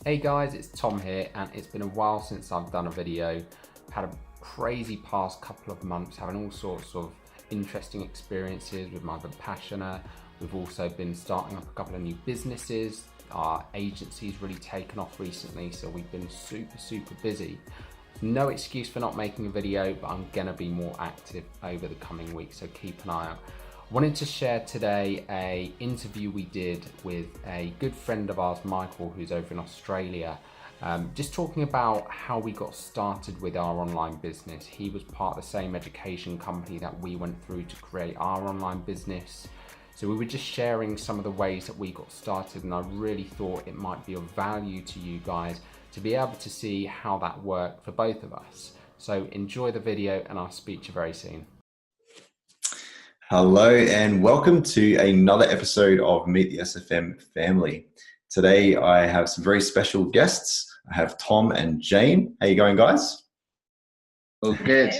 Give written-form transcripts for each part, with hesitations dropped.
Hey guys, it's Tom here, and it's been a while since I've done a video. Had a crazy past couple of months, having all sorts of interesting experiences with my Vipassana. We've also been starting up a couple of new businesses. Our agency's really taken off recently, so we've been super busy. No excuse for not making a video, but I'm gonna be more active over the coming weeks, so keep an eye out. Wanted to share today a interview we did with a good friend of ours, Michael, who's over in Australia, just talking about how we got started with our online business. He was part of the same education company that we went through to create our online business. So we were just sharing some of the ways that we got started, and I really thought it might be of value to you guys to be able to see how that worked for both of us. So enjoy the video, and I'll speak to you very soon. Hello and welcome to another episode of Meet the SFM family. Today I have some very special guests. I have Tom and Jane. How you going, guys? All good.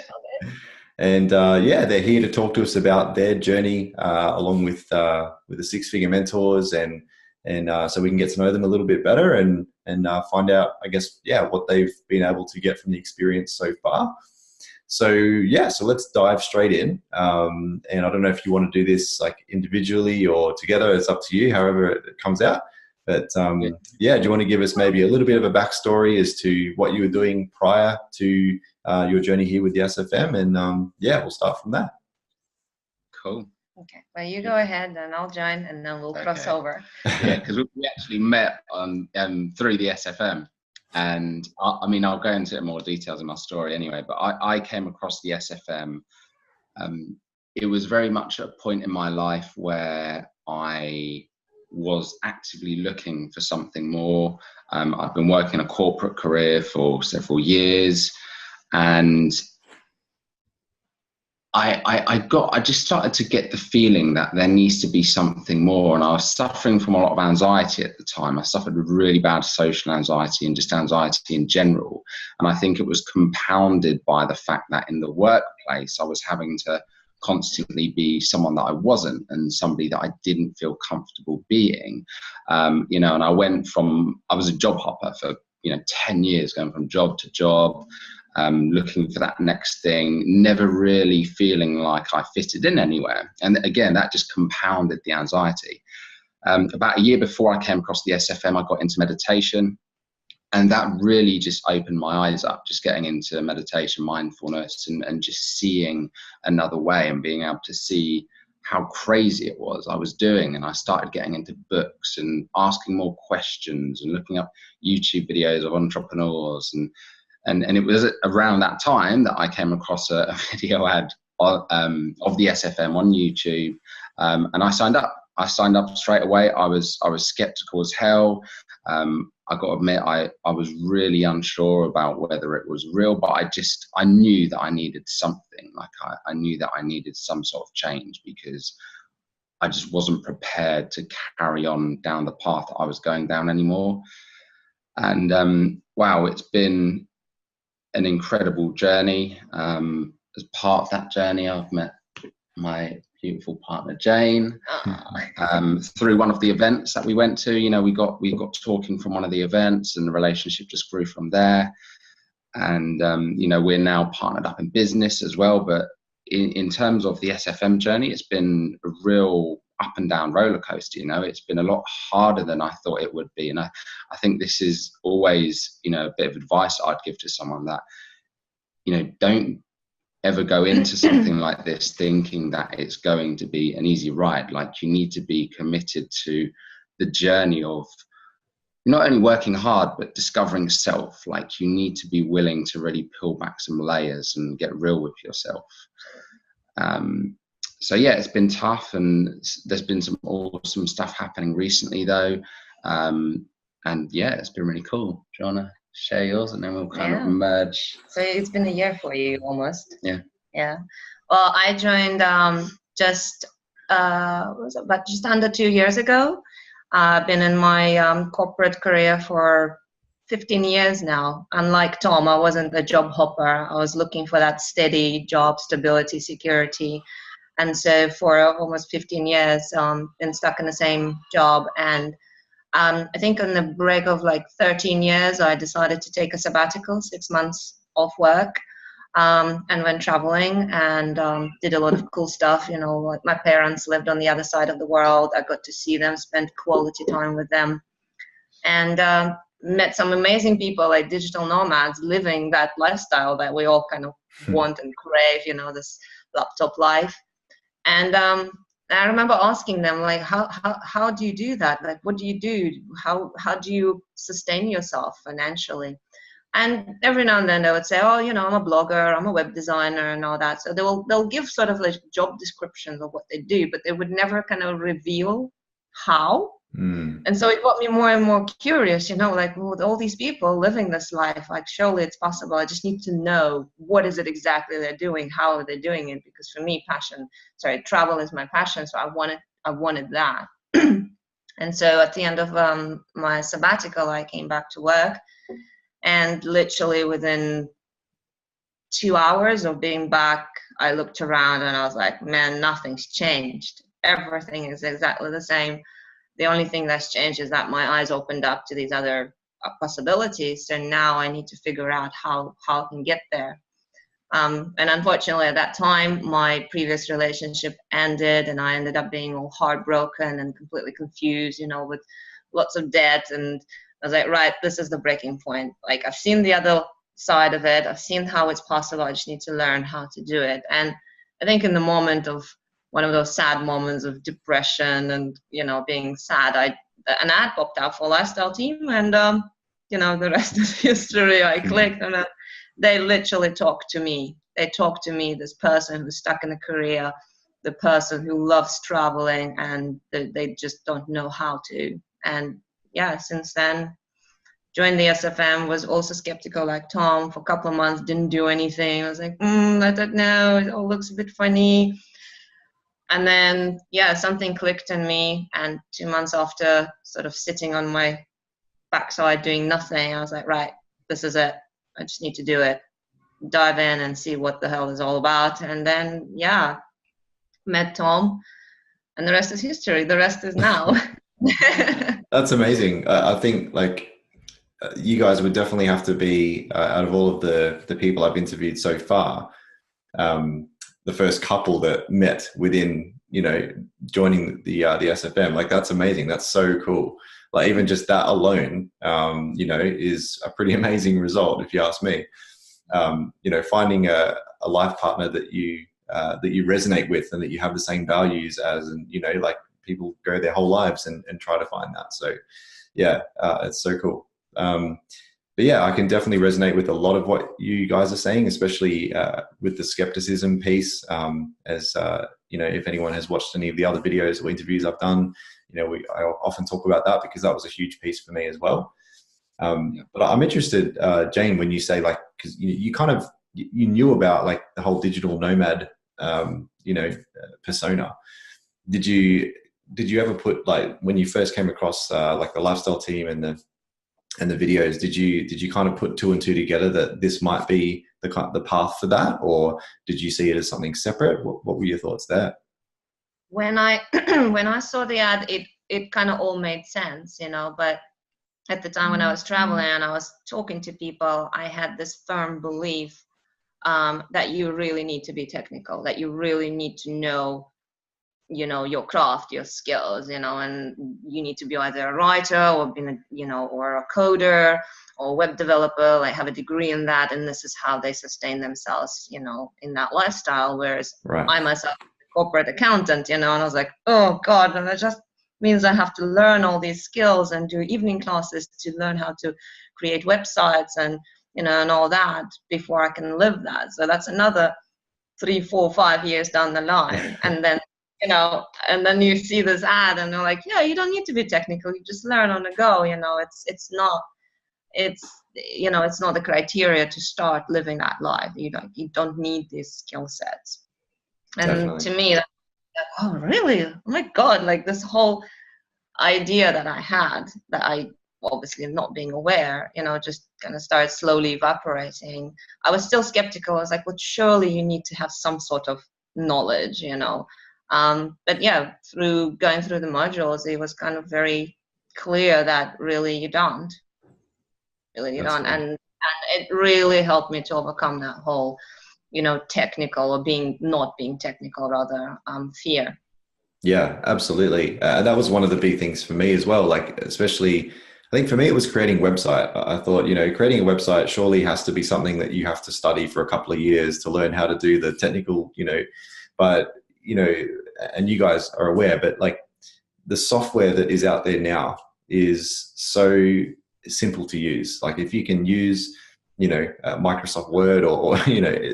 And they're here to talk to us about their journey along with the Six-Figure Mentors, and so we can get to know them a little bit better and find out, I guess, what they've been able to get from the experience so far. So let's dive straight in. And I don't know if you want to do this like individually or together. It's up to you, however it comes out. But do you want to give us maybe a little bit of a backstory as to what you were doing prior to your journey here with the SFM? And we'll start from there. Cool. Okay, well, you go ahead and I'll join, and then we'll cross over. Yeah, because we actually met through the SFM. And I'll go into more details in my story anyway, but I came across the SFM. It was very much a point in my life where I was actively looking for something more. I've been working a corporate career for several years, and I just started to get the feeling that there needs to be something more. And I was suffering from a lot of anxiety at the time. I suffered with really bad social anxiety and just anxiety in general. And I think it was compounded by the fact that in the workplace, I was having to constantly be someone that I wasn't, and somebody that I didn't feel comfortable being. And I was a job hopper for 10 years, going from job to job. Looking for that next thing, never really feeling like I fitted in anywhere. And again, that just compounded the anxiety. About a year before I came across the SFM, I got into meditation, and that really just opened my eyes up, just getting into meditation, mindfulness, and just seeing another way and being able to see how crazy it was I was doing. And I started getting into books and asking more questions and looking up YouTube videos of entrepreneurs. And it was around that time that I came across a video ad of the SFM on YouTube, and I signed up. I signed up straight away. I was skeptical as hell. I got to admit, I was really unsure about whether it was real, but I knew that I needed something. Like I knew that I needed some sort of change, because I just wasn't prepared to carry on down the path that I was going down anymore. And wow, it's been an incredible journey. As part of that journey, I've met my beautiful partner Jane through one of the events that we went to. We got talking from one of the events, and the relationship just grew from there. And we're now partnered up in business as well. But in terms of the SFM journey, it's been a real up and down roller coaster. It's been a lot harder than I thought it would be. And I think this is always, a bit of advice I'd give to someone, that, don't ever go into something like this thinking that it's going to be an easy ride. Like, you need to be committed to the journey of not only working hard, but discovering self. Like, you need to be willing to really peel back some layers and get real with yourself. So it's been tough, and there's been some awesome stuff happening recently though. It's been really cool. Do you want to share yours, and then we'll kind of merge? So it's been a year for you almost. Yeah. Well, I joined just under 2 years ago. I've been in my corporate career for 15 years now. Unlike Tom, I wasn't a job hopper. I was looking for that steady job, stability, security. And so for almost 15 years, been stuck in the same job. And I think on the break of like 13 years, I decided to take a sabbatical, 6 months off work, and went traveling and did a lot of cool stuff. Like my parents lived on the other side of the world. I got to see them, spend quality time with them, and met some amazing people, like digital nomads living that lifestyle that we all kind of want and crave, this laptop life. And I remember asking them, like, how do you do that? Like, what do you do? How do you sustain yourself financially? And every now and then they would say, oh, I'm a blogger, I'm a web designer and all that. So they'll give sort of like job descriptions of what they do, but they would never kind of reveal how. And so it got me more and more curious, like, well, with all these people living this life, like, surely it's possible. I just need to know, what is it exactly they're doing? How are they doing it? Because for me, travel is my passion. So I wanted that. And so at the end of my sabbatical, I came back to work, and literally within 2 hours of being back, I looked around and I was like, man, nothing's changed. Everything is exactly the same. The only thing that's changed is that my eyes opened up to these other possibilities. So now I need to figure out how I can get there. And unfortunately, at that time, my previous relationship ended, and I ended up being all heartbroken and completely confused, with lots of debt. And I was like, right, this is the breaking point. Like, I've seen the other side of it. I've seen how it's possible. I just need to learn how to do it. And I think in the moment of one of those sad moments of depression and, being sad, an ad popped up for Lifestyle Team, and, the rest is history. I clicked, and they literally talked to me. They talked to me, this person who's stuck in a career, the person who loves traveling, and they just don't know how to. And yeah, since then, joined the SFM, was also skeptical like Tom for a couple of months, didn't do anything. I was like, I don't know, it all looks a bit funny. And then, something clicked in me. And 2 months after sort of sitting on my backside doing nothing, I was like, right, this is it. I just need to do it. Dive in and see what the hell is all about. And then, met Tom. And the rest is history. The rest is now. That's amazing. I think you guys would definitely have to be, out of all of the people I've interviewed so far, the first couple that met within, joining the SFM. Like, that's amazing. That's so cool. Like, even just that alone, is a pretty amazing result, if you ask me. Finding a life partner that you resonate with and that you have the same values as, and, like, people go their whole lives and try to find that. So it's so cool. But yeah, I can definitely resonate with a lot of what you guys are saying, especially with the skepticism piece. If anyone has watched any of the other videos or interviews I've done, I often talk about that, because that was a huge piece for me as well. But I'm interested, Jane, when you say, like, because you kind of, you knew about, like, the whole digital nomad, persona. Did you ever put, like, when you first came across like the Lifestyle Team and the videos, did you kind of put two and two together that this might be the path for that, or did you see it as something separate? What were your thoughts there? When I saw the ad, it kind of all made sense, but at the time when I was traveling and I was talking to people, I had this firm belief that you really need to be technical, that you really need to know, your craft, your skills, and you need to be either a writer or or a coder or a web developer, like have a degree in that, and this is how they sustain themselves, in that lifestyle. Whereas I myself, corporate accountant, and I was like, oh God, and that just means I have to learn all these skills and do evening classes to learn how to create websites and, and all that before I can live that. So that's another 3, 4, 5 years down the line. And then, and then you see this ad and they're like, yeah, you don't need to be technical. You just learn on the go. It's not the criteria to start living that life. You don't need these skill sets. And Definitely. to me, oh, really? Oh my God, like this whole idea that I had, that I obviously not being aware, just kind of started slowly evaporating. I was still skeptical. I was like, well, surely you need to have some sort of knowledge, But yeah, through going through the modules, it was kind of very clear that really you don't. Really you That's don't. cool. And it really helped me to overcome that whole, technical, or not being technical, rather, fear. Yeah, absolutely. That was one of the big things for me as well. Like, especially, I think for me, it was creating a website. I thought, creating a website surely has to be something that you have to study for a couple of years to learn how to do the technical, but, and you guys are aware, but like the software that is out there now is so simple to use. Like if you can use, Microsoft Word or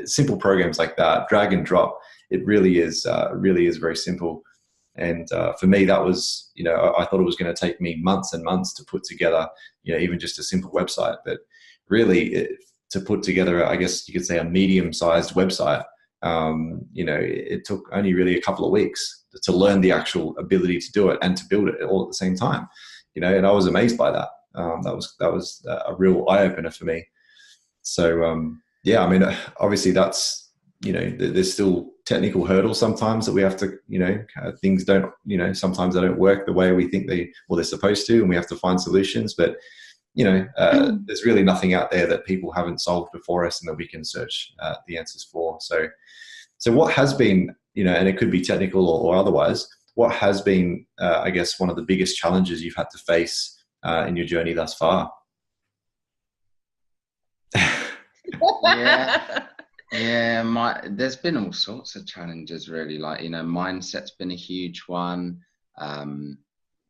simple programs like that, drag and drop, it really is very simple. And for me, that was, I thought it was going to take me months and months to put together, even just a simple website. But really, to put together, I guess you could say, a medium-sized website, it took only really a couple of weeks to learn the actual ability to do it and to build it all at the same time. And I was amazed by that. That was a real eye-opener for me. So yeah, I mean, obviously that's, there's still technical hurdles sometimes that we have to, things don't, sometimes they don't work the way we think they're supposed to, and we have to find solutions. But, there's really nothing out there that people haven't solved before us and that we can search the answers for. So what has been, and it could be technical or otherwise, what has been, I guess, one of the biggest challenges you've had to face in your journey thus far? There's been all sorts of challenges, really. Like, mindset's been a huge one.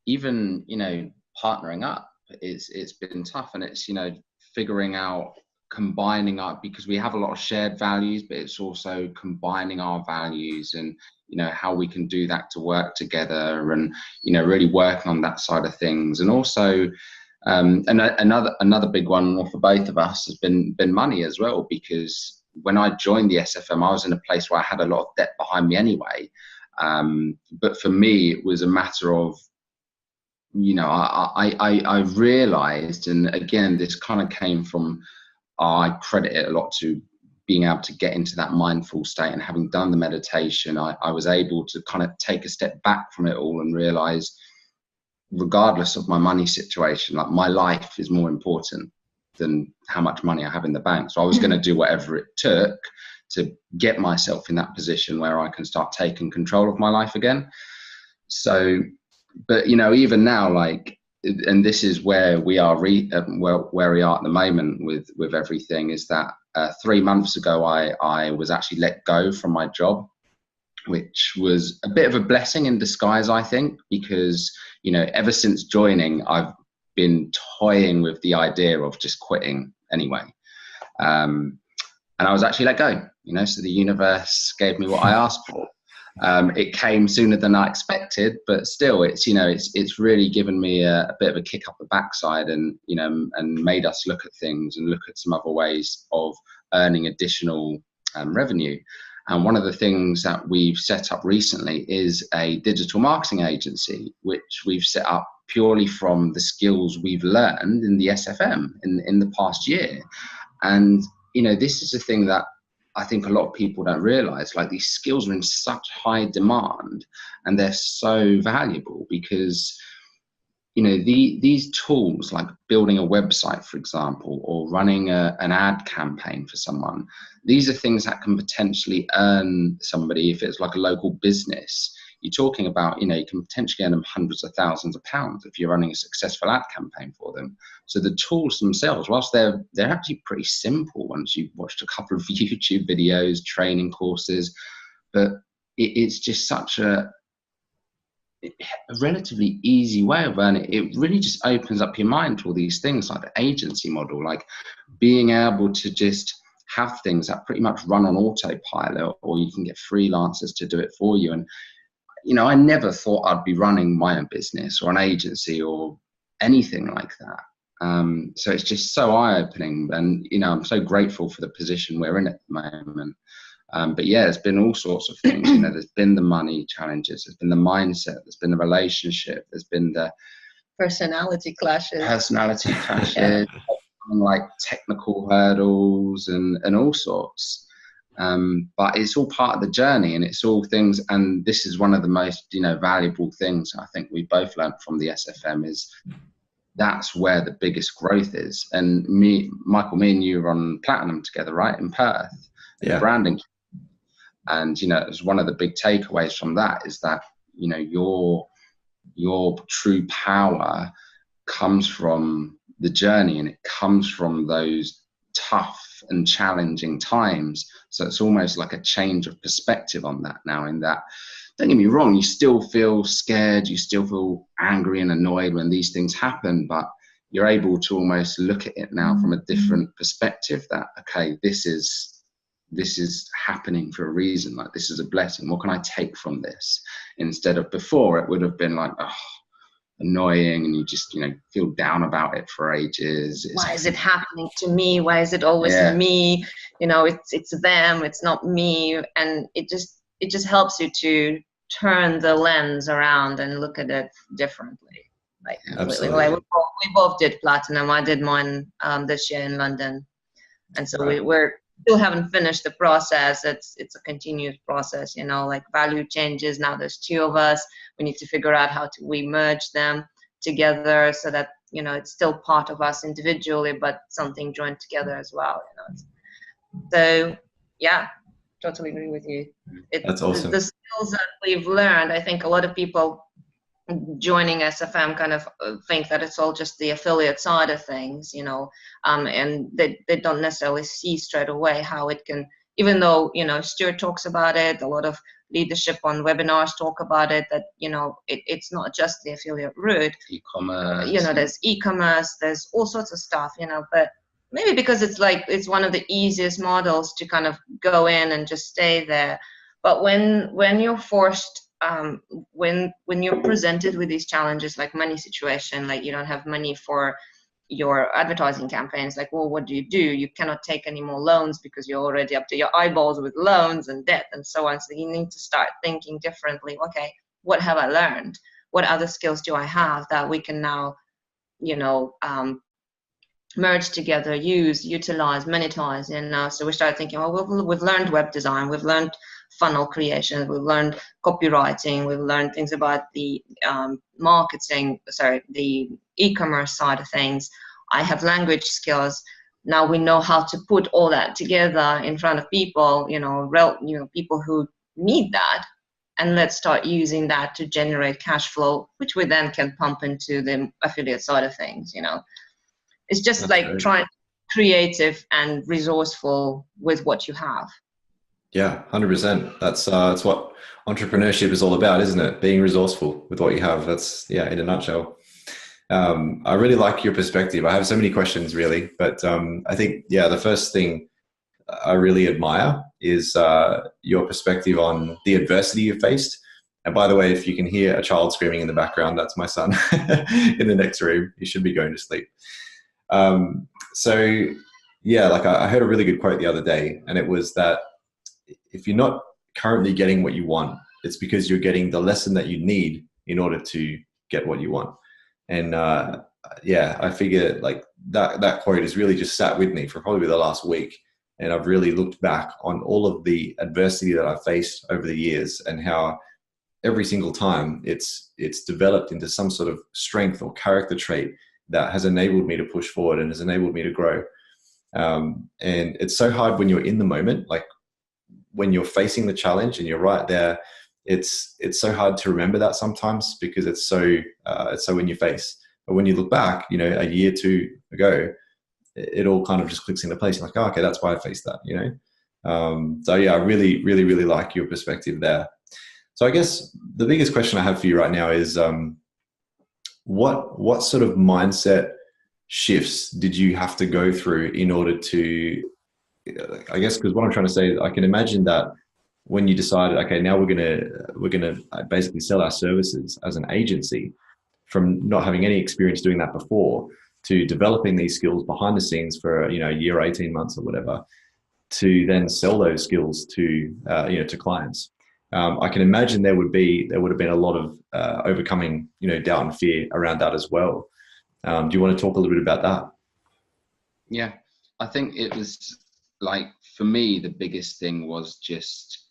Even, partnering up, it's been tough, and it's, figuring out, combining up, because we have a lot of shared values, but it's also combining our values and, how we can do that to work together, and, really working on that side of things. And also, another big one for both of us has been money as well, because when I joined the SFM, I was in a place where I had a lot of debt behind me anyway. But for me, it was a matter of, I realized, and again, this kind of came from, I credit it a lot to being able to get into that mindful state, and having done the meditation, I was able to kind of take a step back from it all and realize, regardless of my money situation, like, my life is more important than how much money I have in the bank. So I was going to do whatever it took to get myself in that position where I can start taking control of my life again. So, but even now, like, and this is where we are where we are at the moment with everything, is that 3 months ago I was actually let go from my job, which was a bit of a blessing in disguise, I think, because, ever since joining, I've been toying with the idea of just quitting anyway. And I was actually let go, so the universe gave me what I asked for. It came sooner than I expected, but still, it's really given me a bit of a kick up the backside, and, and made us look at things and look at some other ways of earning additional revenue. And one of the things that we've set up recently is a digital marketing agency, which we've set up purely from the skills we've learned in the SFM in the past year. And, this is a thing that I think a lot of people don't realize. Like, these skills are in such high demand, and they're so valuable, because, these tools, like building a website, for example, or running an ad campaign for someone, these are things that can potentially earn somebody, if it's like a local business, you're talking about, you can potentially earn them hundreds of thousands of pounds if you're running a successful ad campaign for them. So the tools themselves, whilst they're actually pretty simple once you've watched a couple of YouTube videos, training courses, but it's just such a relatively easy way of earning. It really just opens up your mind to all these things, like the agency model, like being able to just have things that pretty much run on autopilot, or you can get freelancers to do it for you. And, I never thought I'd be running my own business or an agency or anything like that. So it's just so eye-opening, and, I'm so grateful for the position we're in at the moment. But yeah, there's been all sorts of things. There's been the money challenges, there's been the mindset, there's been the relationship, there's been the personality clashes, like technical hurdles and all sorts. But it's all part of the journey, and it's all things. And this is one of the most, valuable things I think we both learned from the SFM is that's where the biggest growth is. And Michael, me and you were on Platinum together, right, in Perth, in the branding. And, it was one of the big takeaways from that is that, your true power comes from the journey, and it comes from those tough and challenging times. So it's almost like a change of perspective on that now, in that, don't get me wrong, you still feel scared, you still feel angry and annoyed when these things happen, but you're able to almost look at it now from a different perspective, that, okay, this is happening for a reason. Like, this is a blessing. What can I take from this? Instead of before, it would have been like, oh, annoying, and you just, feel down about it for ages. Why is it happening to me? Why is it always me? It's them, it's not me. And it just helps you to turn the lens around and look at it differently. Like, completely. Like, we both did Platinum. I did mine this year in London, and so we're still haven't finished the process. It's a continuous process, like value changes. Now there's two of us. We need to figure out how we merge them together so that, it's still part of us individually, but something joined together as well, So, yeah, totally agree with you. That's awesome. The skills that we've learned, I think a lot of people joining SFM kind of think that it's all just the affiliate side of things, and they don't necessarily see straight away how it can, even though, Stuart talks about it, a lot of leadership on webinars talk about it, that, it's not just the affiliate route. E-commerce. There's e-commerce, there's all sorts of stuff, but maybe because it's one of the easiest models to kind of go in and just stay there. But when you're forced, when you're presented with these challenges, like money situation, like you don't have money for your advertising campaigns, like, well, what do? You cannot take any more loans because you're already up to your eyeballs with loans and debt and so on. So you need to start thinking differently. Okay, what have I learned? What other skills do I have that we can now, merge together, utilize, monetize? So we started thinking, well, we've learned web design, we've learned funnel creation, we've learned copywriting, we've learned things about the the e-commerce side of things. I have language skills. Now we know how to put all that together in front of people, people who need that, and let's start using that to generate cash flow, which we then can pump into the affiliate side of things. It's just trying to be creative and resourceful with what you have. Yeah, 100%. That's what entrepreneurship is all about, isn't it? Being resourceful with what you have. That's, in a nutshell. I really like your perspective. I have so many questions, really, but I think, the first thing I really admire is your perspective on the adversity you faced. And by the way, if you can hear a child screaming in the background, that's my son in the next room. He should be going to sleep. I heard a really good quote the other day, and it was that if you're not currently getting what you want, it's because you're getting the lesson that you need in order to get what you want. And I figure like that quote has really just sat with me for probably the last week. And I've really looked back on all of the adversity that I've faced over the years, and how every single time it's developed into some sort of strength or character trait that has enabled me to push forward and has enabled me to grow. And it's so hard when you're in the moment, like when you're facing the challenge and you're right there, it's so hard to remember that sometimes because it's so in your face. But when you look back, a year, 2 ago, it all kind of just clicks into place. You're like, oh, okay, that's why I faced that, I really, really, really like your perspective there. So I guess the biggest question I have for you right now is, what sort of mindset shifts did you have to go through in order to, I guess, because what I'm trying to say, I can imagine that when you decided, okay, now we're gonna basically sell our services as an agency, from not having any experience doing that before to developing these skills behind the scenes for a year, 18 months or whatever, to then sell those skills to to clients. I can imagine there would have been a lot of overcoming doubt and fear around that as well. Do you want to talk a little bit about that? Yeah, I think it was like for me, the biggest thing was just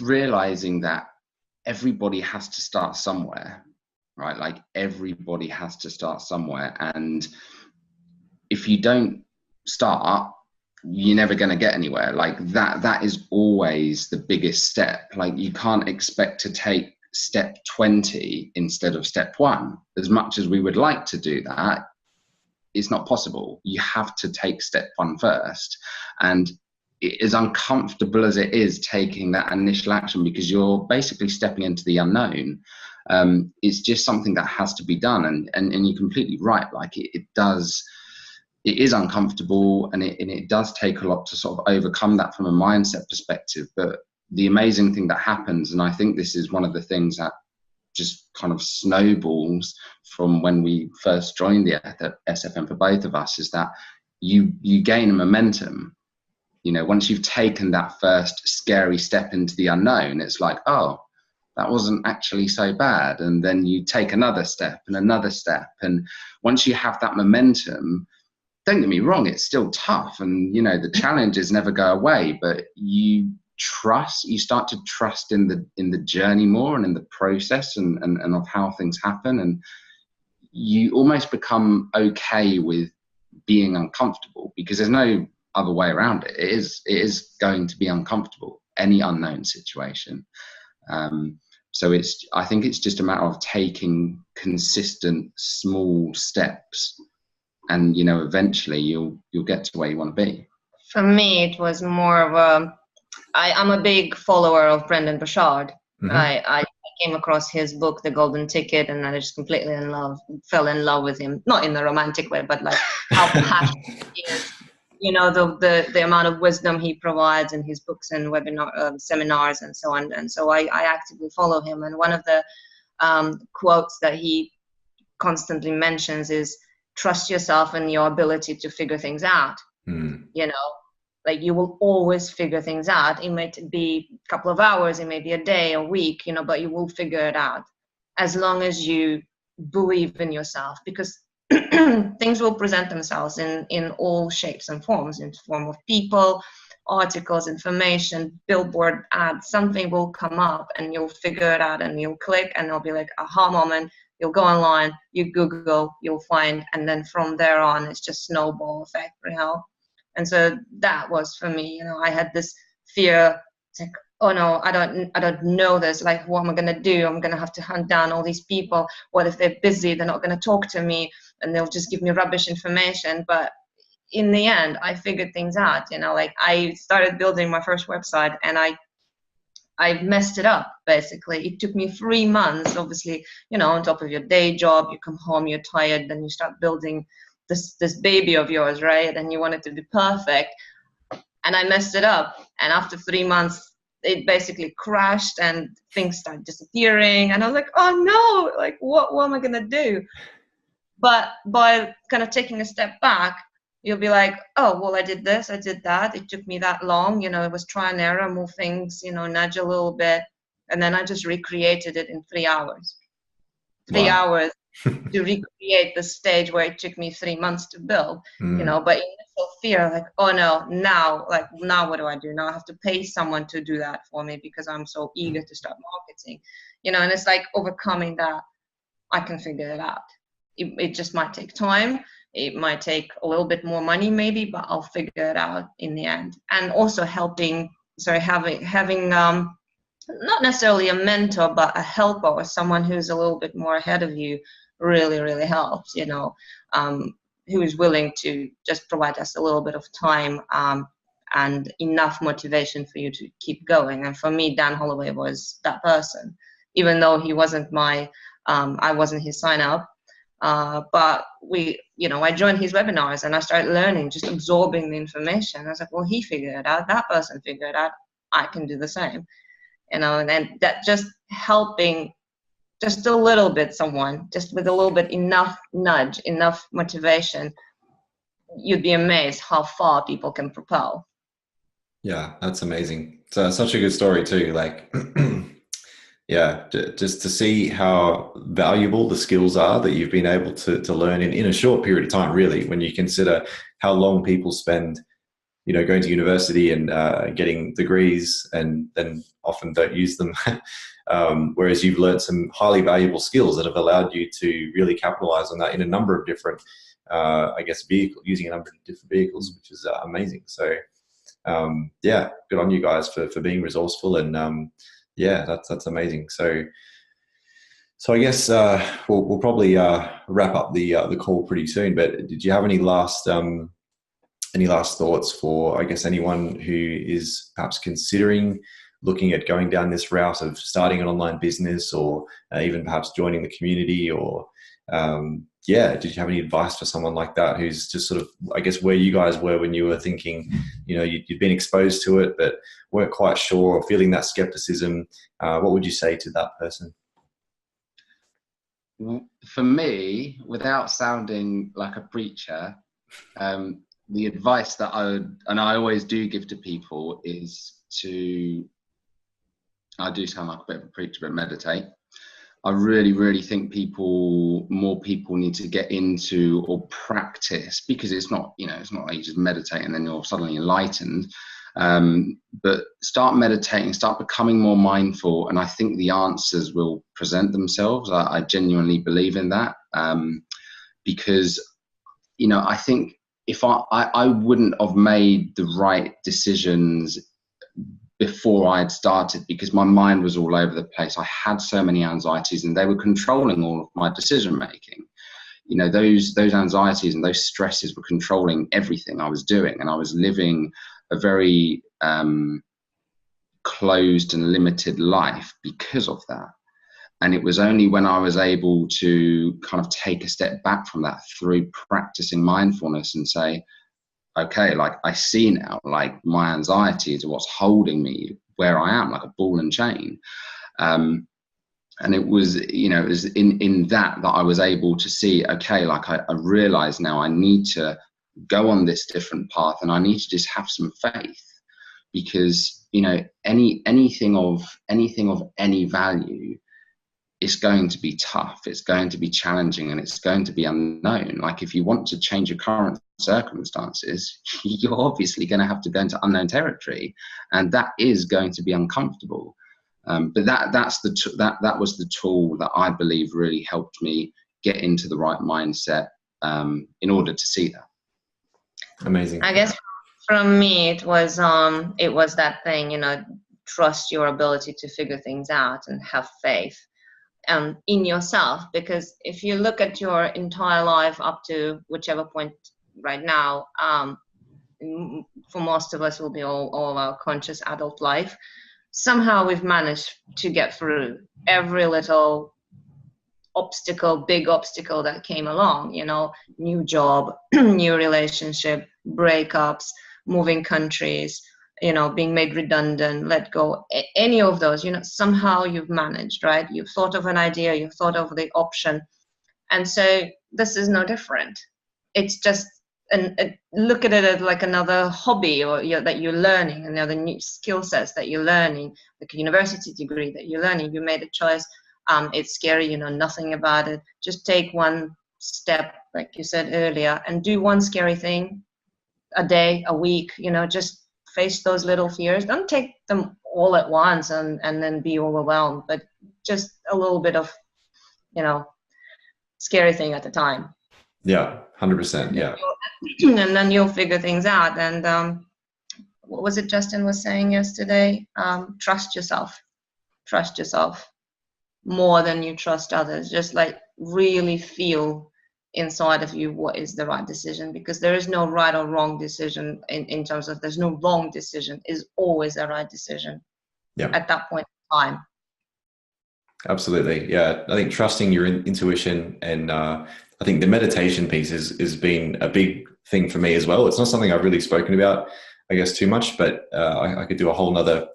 realizing that everybody has to start somewhere, right? Like everybody has to start somewhere. And if you don't start, you're never going to get anywhere. Like that is always the biggest step. Like you can't expect to take step 20 instead of step 1. As much as we would like to do that, it's not possible. You have to take step 1 first. And as uncomfortable as it is taking that initial action, because you're basically stepping into the unknown, it's just something that has to be done. And you're completely right. Like it is uncomfortable, and it does take a lot to sort of overcome that from a mindset perspective. But the amazing thing that happens, and I think this is one of the things that just kind of snowballs from when we first joined the SFM for both of us, is that you gain a momentum. You know, once you've taken that first scary step into the unknown, it's like, oh, that wasn't actually so bad. And then you take another step and another step. And once you have that momentum, don't get me wrong, it's still tough. And, you know, the challenges never go away, but you start to trust in the journey more, and in the process and of how things happen. And you almost become okay with being uncomfortable, because there's no other way around it. It is going to be uncomfortable, any unknown situation. So I think it's just a matter of taking consistent small steps, and, you know, eventually you'll get to where you want to be. For me, it was more of I'm a big follower of Brendan Burchard. Mm-hmm. I came across his book, The Golden Ticket, and I just completely fell in love with him. Not in a romantic way, but like how passionate he is. You know, the amount of wisdom he provides in his books and webinar seminars and so on. And so I actively follow him. And one of the quotes that he constantly mentions is, trust yourself and your ability to figure things out. You know, like you will always figure things out. It might be a couple of hours, it may be a day, a week, you know, but you will figure it out as long as you believe in yourself, because things will present themselves in all shapes and forms, in the form of people, articles, information, billboard ads. Something will come up and you'll figure it out, and you'll click, and there'll be like aha moment. You'll go online, you Google, you'll find, and then from there on, it's just snowball effect, you know. And so that was for me, you know, I had this fear. It's like, oh no, I don't know this. Like, what am I gonna do? I'm gonna have to hunt down all these people. What if they're busy? They're not gonna talk to me, and they'll just give me rubbish information. But in the end, I figured things out. You know, like I started building my first website, and I messed it up, basically. It took me 3 months, obviously, you know, on top of your day job, you come home, you're tired, then you start building this baby of yours, right? And you want it to be perfect. And I messed it up. And after 3 months, it basically crashed and things started disappearing. And I was like, oh no, like what am I going to do? But by kind of taking a step back, you'll be like, oh, well, I did this, I did that. It took me that long. You know, it was try and error, move things, you know, nudge a little bit. And then I just recreated it in 3 hours. 3 hours to recreate the stage where it took me 3 months to build, you know. But initial fear, like, oh no, now what do I do? Now I have to pay someone to do that for me because I'm so eager to start marketing, you know. And it's like overcoming that. I can figure it out. It just might take time. It might take a little bit more money maybe, but I'll figure it out in the end. And also having not necessarily a mentor, but a helper or someone who's a little bit more ahead of you really, really helps, you know, who is willing to just provide us a little bit of time and enough motivation for you to keep going. And for me, Dan Holloway was that person, even though he wasn't I wasn't his sign up. But I joined his webinars and I started learning, just absorbing the information. I was like, well, he figured it out. That person figured it out. I can do the same, you know. And that just helping just a little bit someone, just with a little bit enough nudge, enough motivation, you'd be amazed how far people can propel. Yeah, that's amazing. So such a good story too. Like, yeah, just to see how valuable the skills are that you've been able to learn in a short period of time, really, when you consider how long people spend going to university and getting degrees and then often don't use them. Whereas you've learned some highly valuable skills that have allowed you to really capitalize on that in a number of different, using a number of different vehicles, which is amazing. So, good on you guys for being resourceful, and that's amazing. So I guess we'll probably wrap up the call pretty soon. But did you have any last thoughts for, I guess, anyone who is perhaps considering looking at going down this route of starting an online business, or even perhaps joining the community, or did you have any advice for someone like that who's just sort of, I guess, where you guys were when you were thinking, you'd been exposed to it but weren't quite sure, or feeling that skepticism? What would you say to that person? For me, without sounding like a preacher, the advice that I always do give to people is I do sound like a bit of a preacher, but meditate. I really, really think more people need to get into or practice, because it's not like you just meditate and then you're suddenly enlightened. But start meditating, start becoming more mindful, and I think the answers will present themselves. I genuinely believe in that, because I think if I wouldn't have made the right decisions before I'd started, because my mind was all over the place. I had so many anxieties and they were controlling all of my decision making. Those anxieties and those stresses were controlling everything I was doing, and I was living a very closed and limited life because of that. And it was only when I was able to kind of take a step back from that through practicing mindfulness and say, okay, like I see now, like my anxieties are what's holding me where I am, like a ball and chain. And it was, it was in that I was able to see, okay, like I realize now I need to go on this different path, and I need to just have some faith, because, anything of any value, it's going to be tough, it's going to be challenging, and it's going to be unknown. Like if you want to change your current circumstances, you're obviously going to have to go into unknown territory, and that is going to be uncomfortable. But that was the tool that I believe really helped me get into the right mindset in order to see that. Amazing. I guess from me, it was that thing, trust your ability to figure things out and have faith in yourself. Because if you look at your entire life up to whichever point right now, for most of us will be all our conscious adult life, somehow we've managed to get through every little big obstacle that came along, new job, new relationship, breakups, moving countries, being made redundant, let go, any of those, somehow you've managed, right? You've thought of an idea, you've thought of the option. And so this is no different. It's just, look at it as like another hobby that you're learning, another new skill sets that you're learning, like a university degree that you're learning. You made a choice. It's scary, you know nothing about it. Just take one step, like you said earlier, and do one scary thing a day, a week, just face those little fears. Don't take them all at once and then be overwhelmed, but just a little bit of, scary thing at a time. Yeah, 100%. Yeah. And then you'll figure things out. And what was it Justin was saying yesterday? Trust yourself. Trust yourself more than you trust others. Just like really feel inside of you what is the right decision, because there is no right or wrong decision in terms of there's no wrong decision. Is always a right decision at that point in time. Absolutely. Yeah. I think trusting your intuition, and I think the meditation piece is been a big thing for me as well. It's not something I've really spoken about, I guess, too much, but I could do a whole nother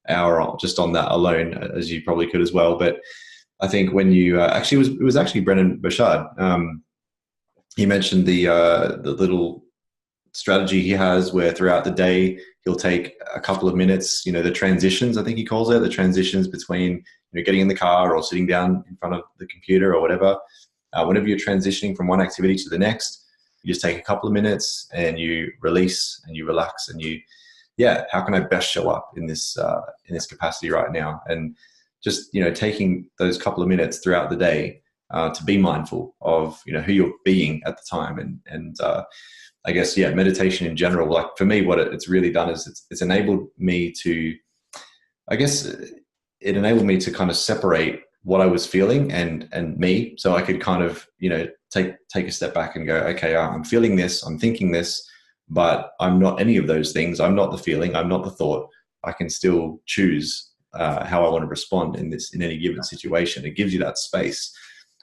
hour just on that alone, as you probably could as well. But I think when you it was actually Brennan Bouchard. He mentioned the little strategy he has where throughout the day he'll take a couple of minutes, the transitions, I think he calls it, the transitions between getting in the car or sitting down in front of the computer or whatever. Whenever you're transitioning from one activity to the next, just take a couple of minutes and you release and you relax and you, how can I best show up in this capacity right now? And just, taking those couple of minutes throughout the day to be mindful of, who you're being at the time. And I guess, meditation in general, like for me, what it's really done is it's enabled me to, it enabled me to kind of separate what I was feeling and me. So I could kind of, take a step back and go, okay, I'm feeling this, I'm thinking this, but I'm not any of those things. I'm not the feeling, I'm not the thought. I can still choose how I want to respond in any given situation. It gives you that space.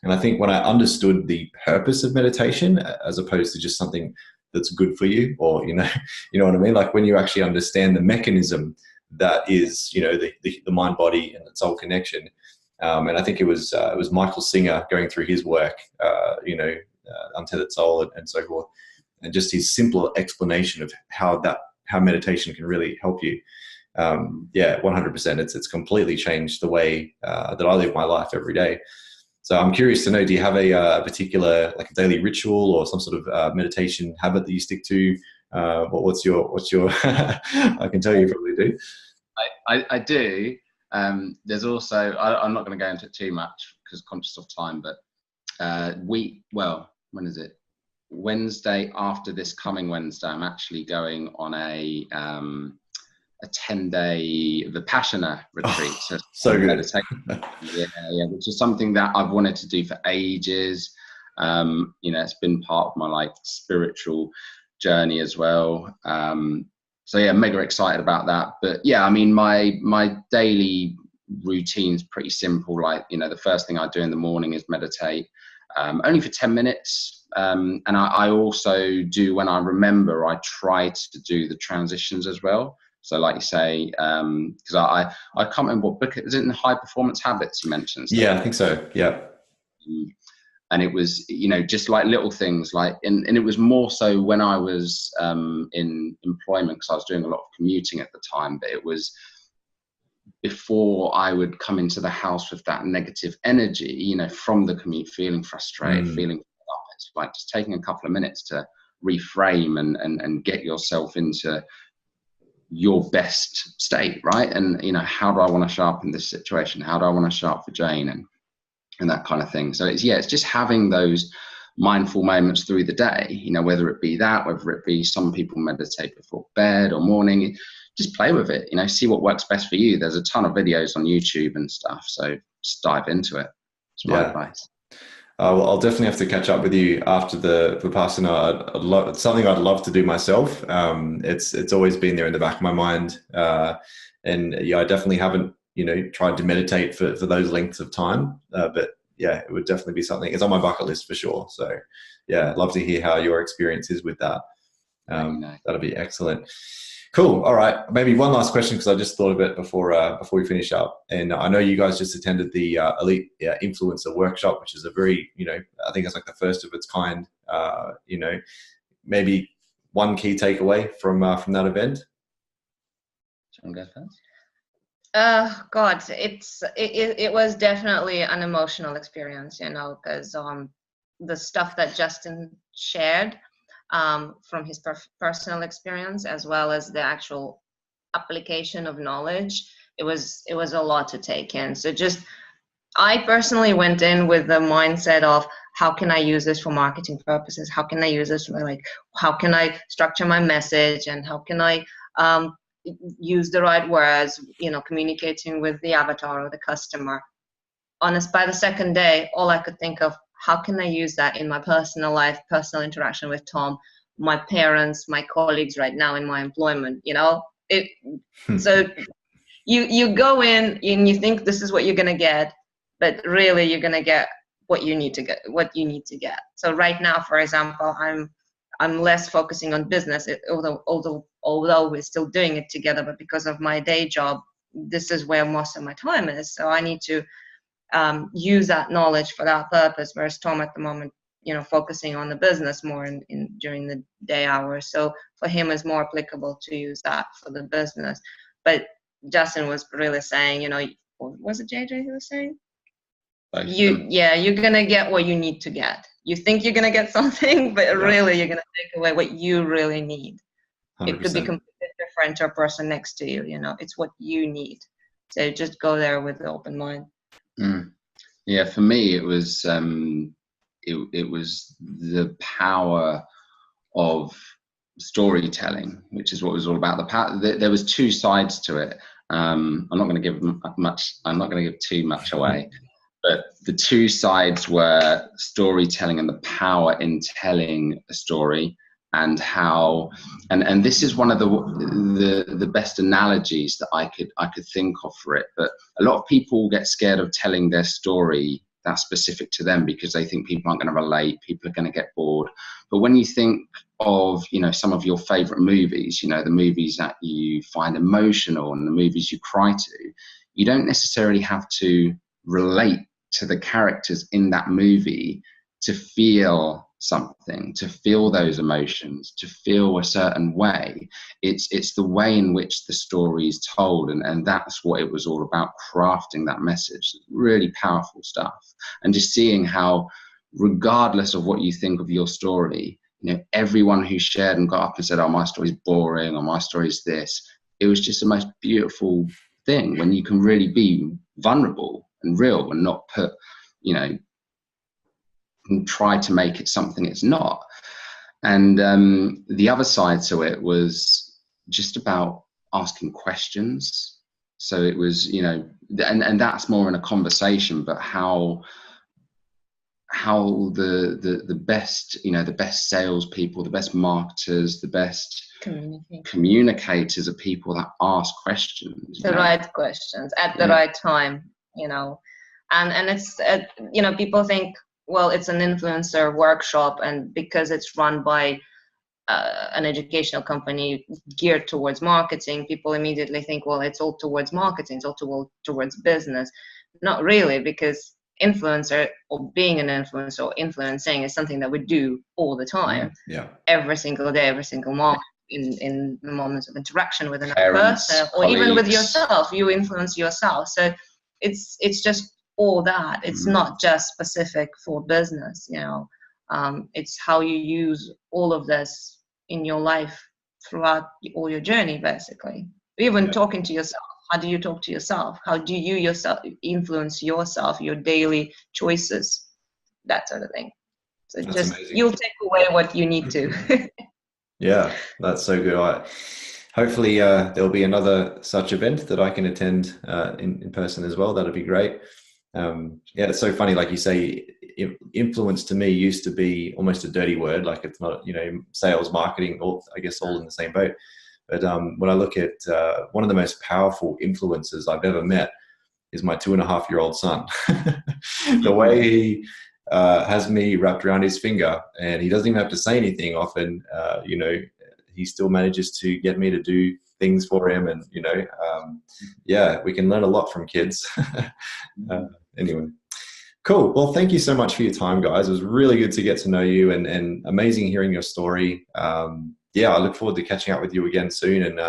And I think when I understood the purpose of meditation, as opposed to just something that's good for you, or, you know what I mean? Like when you actually understand the mechanism that is, the mind, body and soul connection. And I think it was Michael Singer going through his work, Untethered Soul and so forth, and just his simple explanation of how meditation can really help you. 100%. It's completely changed the way that I live my life every day. So I'm curious to know, do you have a particular, like a daily ritual or some sort of meditation habit that you stick to? What's your I can tell you probably do. I do. There's also, I'm not going to go into it too much because conscious of time, but when is it? Wednesday, after this coming Wednesday, I'm actually going on a 10-day Vipassana retreat. So good. Which is something that I've wanted to do for ages. It's been part of my spiritual journey as well. Mega excited about that. But my daily routine's pretty simple. The first thing I do in the morning is meditate, only for 10 minutes. And I also do, when I remember, I try to do the transitions as well. So like you say, because I can't remember what book it was in, High Performance Habits you mentioned. Yeah, I think so. Yeah. And it was, just like little things and it was more so when I was in employment, because I was doing a lot of commuting at the time, but it was before I would come into the house with that negative energy, from the commute, feeling frustrated, feeling up. It's like just taking a couple of minutes to reframe and get yourself into your best state, right? And how do I want to show up in this situation? How do I want to show up for Jane and that kind of thing? So it's just having those mindful moments through the day, whether it be some people meditate before bed or morning. Just play with it, see what works best for you. There's a ton of videos on YouTube and stuff, so just dive into it. It's my advice. Well, I'll definitely have to catch up with you after the Vipassana. It's something I'd love to do myself. It's always been there in the back of my mind. I definitely haven't, tried to meditate for those lengths of time. But it would definitely be something. It's on my bucket list for sure. So I'd love to hear how your experience is with that. That'll be excellent. Cool. All right. Maybe one last question, because I just thought of it before we finish up. And I know you guys just attended the Elite Influencer Workshop, which is a very, I think it's like the first of its kind. Maybe one key takeaway from that event. Do you want to go first? God, it was definitely an emotional experience, because the stuff that Justin shared. From his personal experience, as well as the actual application of knowledge, it was a lot to take in. So I personally went in with the mindset of, how can I use this for marketing purposes? How can I use this for how can I structure my message, and how can I use the right words, communicating with the avatar or the customer. By the second day, all I could think of, how can I use that in my personal life, personal interaction with Tom, my parents, my colleagues right now in my employment, So you go in and you think this is what you're going to get, but really you're going to get what you need to get. So right now, for example, I'm less focusing on business, although we're still doing it together, but because of my day job, this is where most of my time is. So I need to use that knowledge for that purpose, whereas Tom at the moment, focusing on the business more during the day hours. So for him, it's more applicable to use that for the business. But Justin was really saying, was it JJ who was saying? You're gonna get what you need to get. you think you're going to get something, but Yeah. really you're going to take away what you really need. 100%. It could be completely different to a person next to you, you know, it's what you need. So just go there with an open mind. Yeah, for me, it was it was the power of storytelling, which is what it was all about. The power. There was two sides to it. I'm not going to give much. I'm not going to give too much away. But the two sides were storytelling and the power in telling a story, and how, and this is one of the best analogies that I could think of for it. But a lot of people get scared of telling their story that's specific to them because they think people aren't going to relate, people are going to get bored. But when you think of, you know, some of your favorite movies, you know, the movies that you find emotional and the movies you cry to, you don't necessarily have to relate to the characters in that movie to feel something, to feel those emotions, to feel a certain way. It's the way in which the story is told, and that's what it was all about, crafting that message. Really powerful stuff. And just seeing how, regardless of what you think of your story, you know, everyone who shared and got up and said, oh, my story's boring, or my story's this, it was just the most beautiful thing when you can really be vulnerable and real and not put, you know, and try to make it something it's not. And the other side to it was just about asking questions. So it was, you know, and that's more in a conversation, but how the best, you know, the best salespeople, the best marketers, the best communicators are people that ask questions. The right questions at the right time, you know. And it's, you know, people think, well, it's an influencer workshop, and because it's run by an educational company geared towards marketing, people immediately think, well, it's all towards marketing, it's all towards business. Not really, because influencer, or being an influencer, or influencing, is something that we do all the time. Yeah. Every single day, every single moment, in the moments of interaction with another Parents, person, or colleagues. even with yourself. You influence yourself. So it's just all that. It's not just specific for business, you know. It's how you use all of this in your life throughout all your journey, basically. Even talking to yourself. How do you talk to yourself? How do you yourself influence yourself, your daily choices, that sort of thing. So That's just amazing. You'll take away what you need to. Yeah, that's so good. Hopefully there'll be another such event that I can attend in person as well. That'd be great. Yeah, it's so funny. Like you say, influence to me used to be almost a dirty word. Like, it's not, you know, sales, marketing, all, I guess, all in the same boat. But when I look at one of the most powerful influences I've ever met is my 2.5-year-old son. The way he has me wrapped around his finger, and he doesn't even have to say anything often. You know, he still manages to get me to do things for him. And, you know, yeah, we can learn a lot from kids. Anyway, cool. Well, thank you so much for your time, guys. It was really good to get to know you, and amazing hearing your story. Yeah, I look forward to catching up with you again soon, and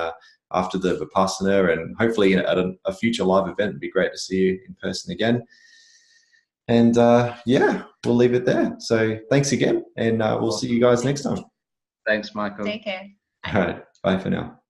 after the Vipassana, and hopefully at a future live event. It'd be great to see you in person again. And yeah, we'll leave it there. So thanks again, and we'll see you guys next time. Thanks, Michael. Take care. All right, bye for now.